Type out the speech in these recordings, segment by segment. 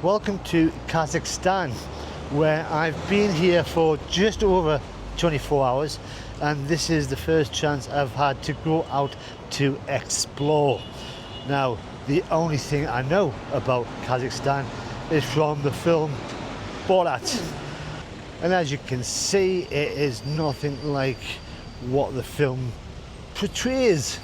Welcome to Kazakhstan, where I've been here for just over 24 hours, and this is the first chance I've had to go out to explore. Now, the only thing I know about Kazakhstan is from the film Borat, and as you can see, it is nothing like what the film portrays.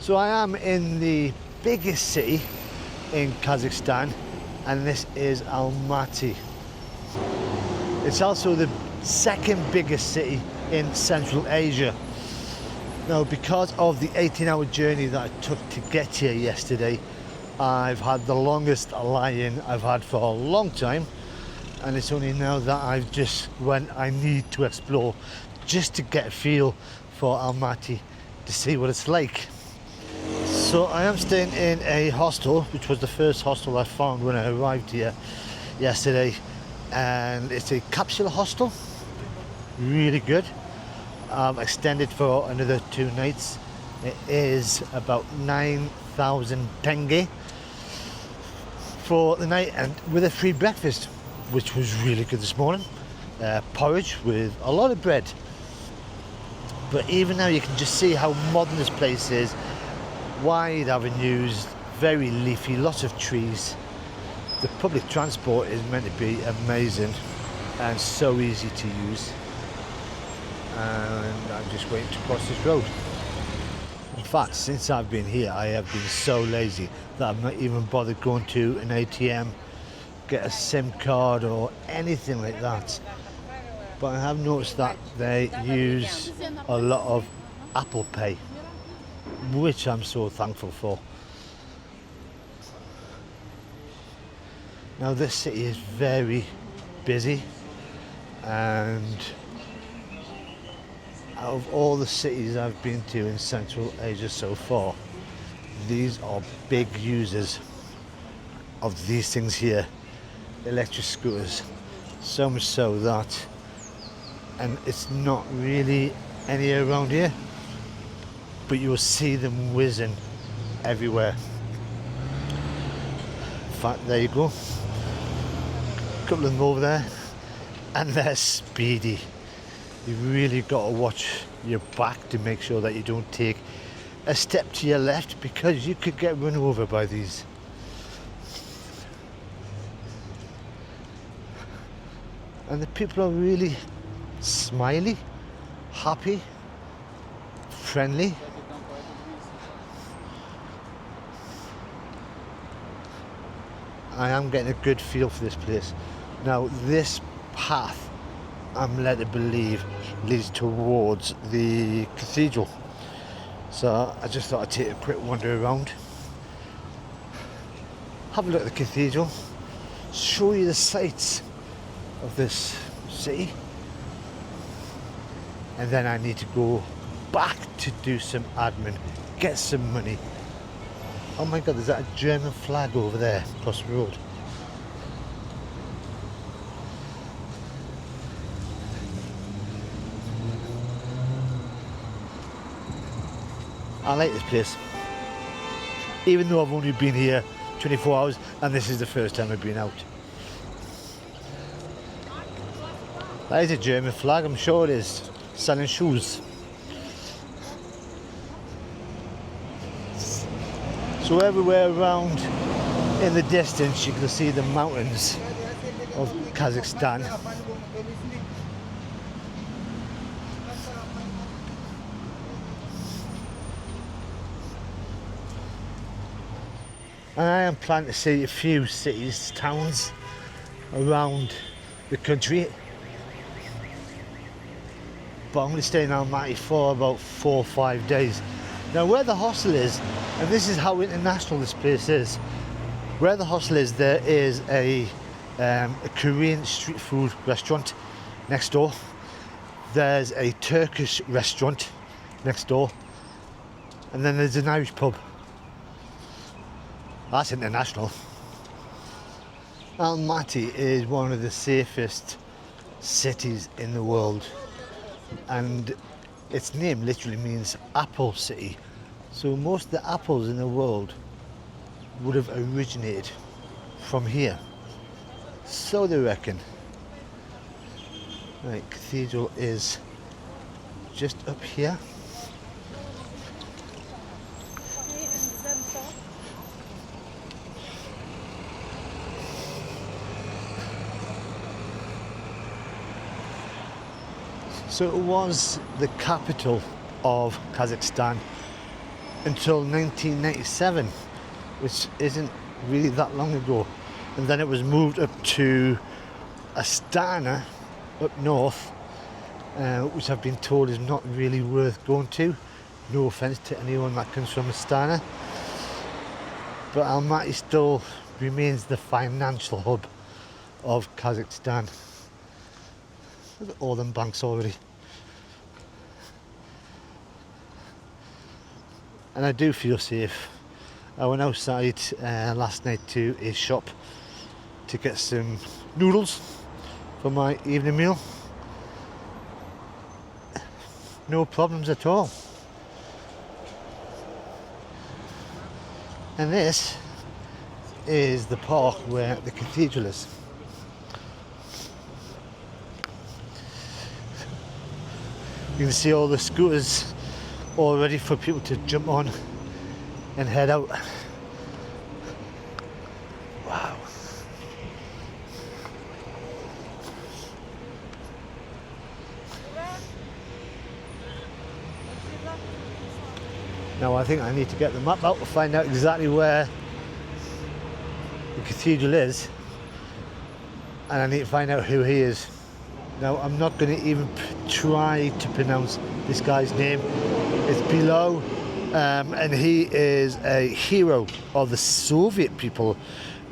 So I am in the biggest city in Kazakhstan, and this is Almaty. It's also the second biggest city in Central Asia. Now, because of the 18-hour journey that I took to get here yesterday, I've had the longest lie-in I've had for a long time, and it's only now that I've just when I need to explore just to get a feel for Almaty to see what it's like. So I am staying in a hostel, which was the first hostel I found when I arrived here yesterday, and it's a capsule hostel, really good. Extended for another 2 nights. It is about 9,000 tenge for the night, and with a free breakfast, which was really good this morning. Porridge with a lot of bread. But even now you can just see how modern this place is. Wide avenues, very leafy, lots of trees. The public transport is meant to be amazing and so easy to use. And I'm just waiting to cross this road. In fact, since I've been here, I have been so lazy that I've not even bothered going to an ATM, get a SIM card or anything like that. But I have noticed that they use a lot of Apple Pay, which I'm so thankful for. Now, this city is very busy, and out of all the cities I've been to in Central Asia so far, these are big users of these things here, electric scooters. So much so that, and it's not really any around here, but you will see them whizzing everywhere. In fact, there you go. A couple of them over there, and they're speedy. You've really got to watch your back to make sure that you don't take a step to your left, because you could get run over by these. And the people are really smiley, happy, friendly. I am getting a good feel for this place. Now, this path, I'm led to believe, leads towards the cathedral. So I just thought I'd take a quick wander around, have a look at the cathedral, show you the sights of this city, and then I need to go back to do some admin, get some money. Oh my god, there's that a German flag over there across the road. I like this place, even though I've only been here 24 hours and this is the first time I've been out. That is a German flag, I'm sure it is, selling shoes. So everywhere around in the distance you can see the mountains of Kazakhstan. And I am planning to see a few cities, towns around the country. But I'm going to stay in Almaty for about 4 or 5 days. Now, where the hostel is, and this is how international this place is, where the hostel is, there is a Korean street food restaurant next door. There's a Turkish restaurant next door, and then there's an Irish pub. That's international. Almaty is one of the safest cities in the world, and its name literally means apple city. So most of the apples in the world would have originated from here. So they reckon. Right, cathedral is just up here. So it was the capital of Kazakhstan until 1997, which isn't really that long ago. And then it was moved up to Astana, up north, which I've been told is not really worth going to. No offence to anyone that comes from Astana. But Almaty still remains the financial hub of Kazakhstan. Look at all them banks already. And I do feel safe. I went outside last night to a shop to get some noodles for my evening meal. No problems at all. And this is the park where the cathedral is. You can see all the scooters all ready for people to jump on and head out. Wow. Now I think I need to get the map out to find out exactly where the cathedral is, and I need to find out who he is. Now I'm not going to even try to pronounce this guy's name. It's below, and he is a hero of the Soviet people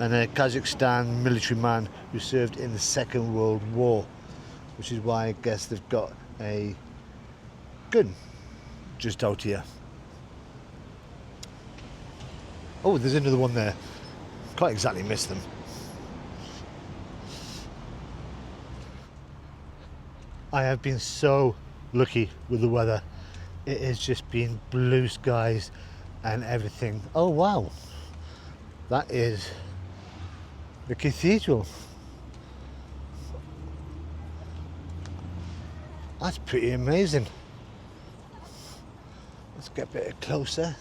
and a Kazakhstan military man who served in the Second World War, which is why I guess they've got a gun just out here. Oh, there's another one there. Can't exactly miss them. I have been so lucky with the weather. It has just been blue skies and everything. Oh wow, that is the cathedral. That's pretty amazing. Let's get a bit closer.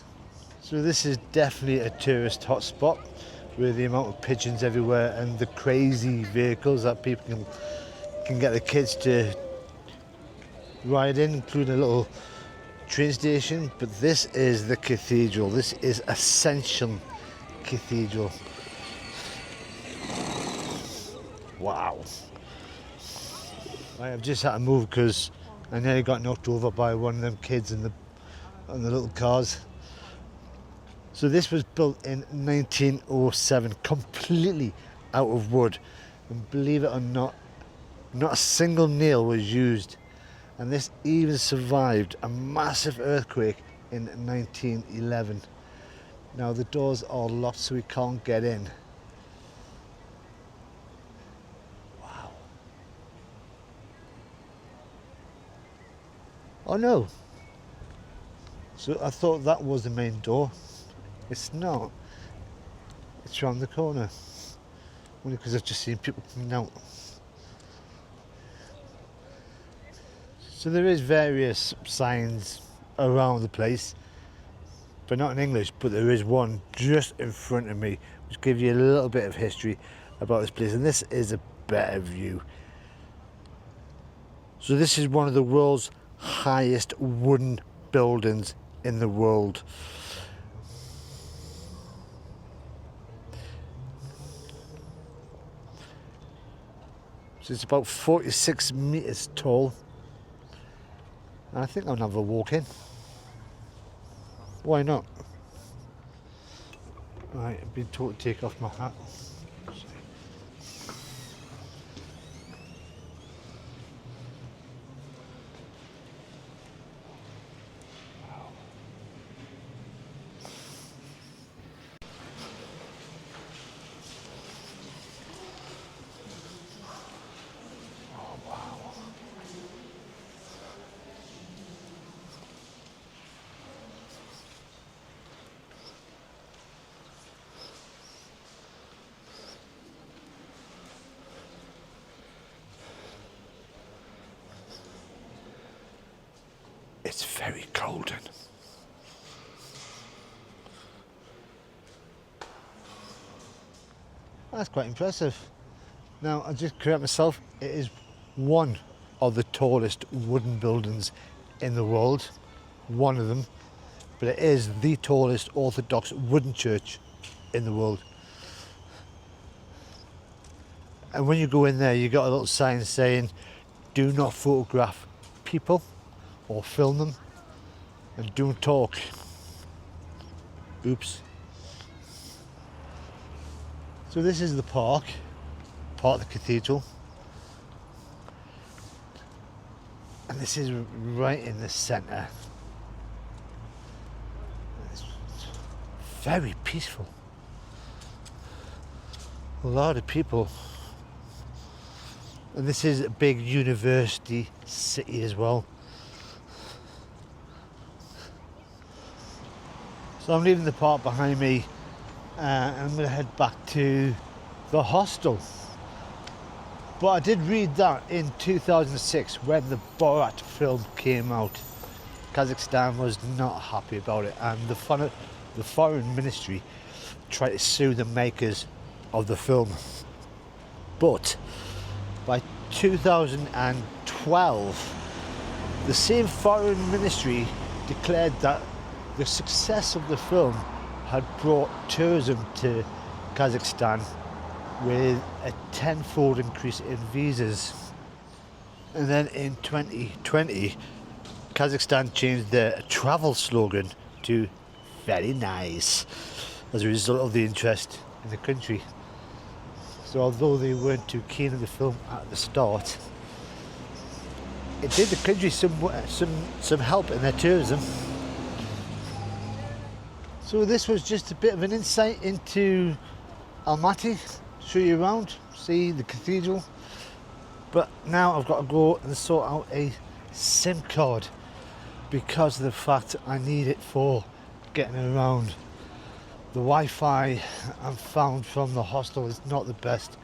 So this is definitely a tourist hotspot with the amount of pigeons everywhere and the crazy vehicles that people can get the kids to ride in, including a little train station. But this is the cathedral. This is Ascension Cathedral. Wow. I have just had to move because I nearly got knocked over by one of them kids on the little cars. So this was built in 1907, completely out of wood, and believe it or not a single nail was used. And this even survived a massive earthquake in 1911. Now the doors are locked, so we can't get in. Wow. Oh no. So I thought that was the main door. It's not. It's around the corner. Only because I've just seen people coming out. So there is various signs around the place, but not in English, but there is one just in front of me which gives you a little bit of history about this place, and this is a better view. So this is one of the world's highest wooden buildings in the world. So it's about 46 meters tall. And I think I'll have a walk in. Why not? Right, I've been told to take off my hat. That's quite impressive. Now, I just correct myself, it is one of the tallest wooden buildings in the world. One of them. But it is the tallest Orthodox wooden church in the world. And when you go in there, you got a little sign saying, do not photograph people or film them, and don't talk. Oops. So this is the park, part of the cathedral. And this is right in the centre. It's very peaceful. A lot of people. And this is a big university city as well. So I'm leaving the park behind me and I'm going to head back to the hostel. But I did read that in 2006 when the Borat film came out, Kazakhstan was not happy about it, and the foreign ministry tried to sue the makers of the film. But by 2012, the same foreign ministry declared that the success of the film had brought tourism to Kazakhstan with a tenfold increase in visas. And then in 2020, Kazakhstan changed their travel slogan to "very nice" as a result of the interest in the country. So although they weren't too keen on the film at the start, it did the country some help in their tourism. So this was just a bit of an insight into Almaty, show you around, see the cathedral. But now I've got to go and sort out a SIM card because of the fact I need it for getting around. The Wi-Fi I've found from the hostel is not the best,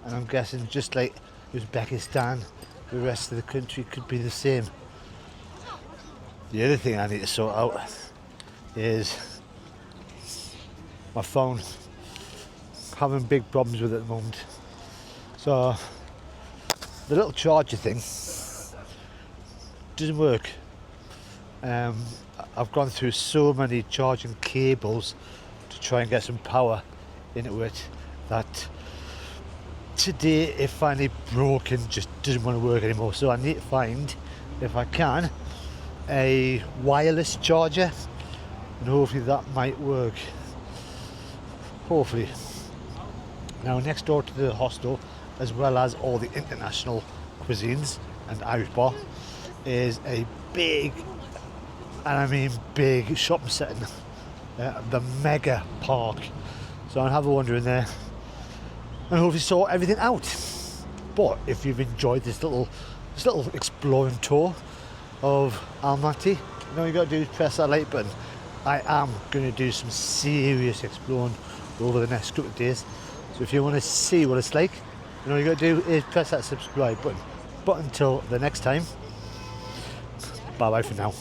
and I'm guessing just like Uzbekistan, the rest of the country could be the same. The other thing I need to sort out is my phone. Having big problems with it at the moment. So the little charger thing doesn't work. I've gone through so many charging cables to try and get some power into it that today it finally broke and just doesn't want to work anymore. So I need to find, if I can, a wireless charger, and hopefully that might work. Hopefully. Now, next door to the hostel, as well as all the international cuisines and Irish bar, is a big, and I mean big, shopping centre, the Mega Park. So I'll have a wander in there and hopefully sort everything out. But if you've enjoyed this little exploring tour of Almaty, all you got to do is press that like button. I am going to do some serious exploring over the next couple of days. So if you want to see what it's like, all you got to do is press that subscribe button. But until the next time, bye bye for now.